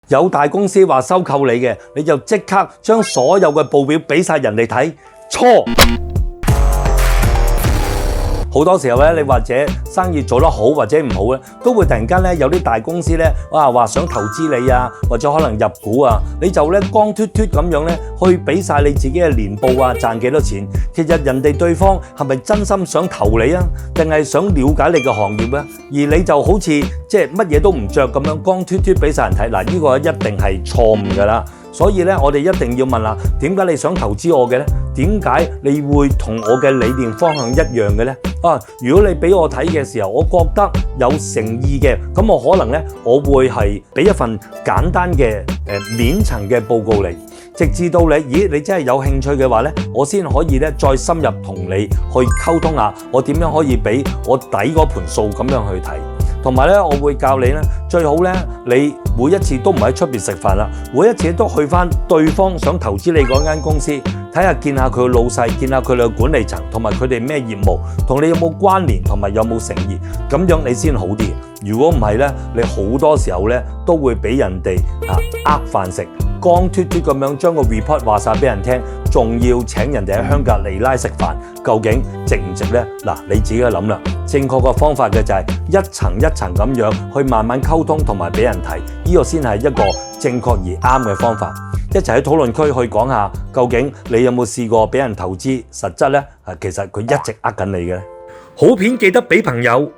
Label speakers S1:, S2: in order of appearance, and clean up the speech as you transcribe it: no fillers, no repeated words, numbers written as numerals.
S1: 有大公司話收購你嘅，你就即刻將所有嘅報表俾晒人哋睇，錯。好多時候咧，你或者生意做得好或者唔好咧，都會突然間咧有啲大公司咧，話想投資你啊，或者可能入股啊，你就咧光脫脫咁樣咧去俾晒你自己嘅年報啊，賺幾多錢？其實人哋對方係咪真心想投你啊，定係想了解你嘅行業啊？而你就好似即係乜嘢都唔着咁樣光脫脫俾晒人睇，嗱，呢個一定係錯誤㗎啦。所以咧，我哋一定要問啦，點解你想投資我嘅咧？點解你會同我嘅理念方向一樣嘅咧？如果你俾我睇嘅時候，我覺得有誠意嘅，咁我可能咧，我會係俾一份簡單嘅面層嘅報告你，直至到你真係有興趣嘅話咧，我先可以咧再深入同你去溝通下，我點樣可以俾我底嗰盤數咁樣去睇。同埋咧，我會教你咧，最好咧，你每一次都唔喺出邊食飯啦，每一次都去翻對方想投資你嗰間公司，睇下見下佢嘅老細，見下佢哋嘅管理層，同埋佢哋咩業務，同你有冇關聯，同埋有冇誠意，咁樣你先好啲。如果唔係咧，你好多時候咧都會俾人哋呃飯食，光脫脫咁樣將個 report 話晒俾人聽，仲要請人哋喺香格里拉食飯，究竟值唔值呢？嗱，你自己去諗啦。正確嘅方法嘅就係一層一層咁樣去慢慢溝通同埋俾人睇，呢個先係一個正確而啱嘅方法。一齊喺討論區去講下，究竟你有冇試過俾人投資？實質呢，其實佢一直呃緊你嘅。好片記得俾朋友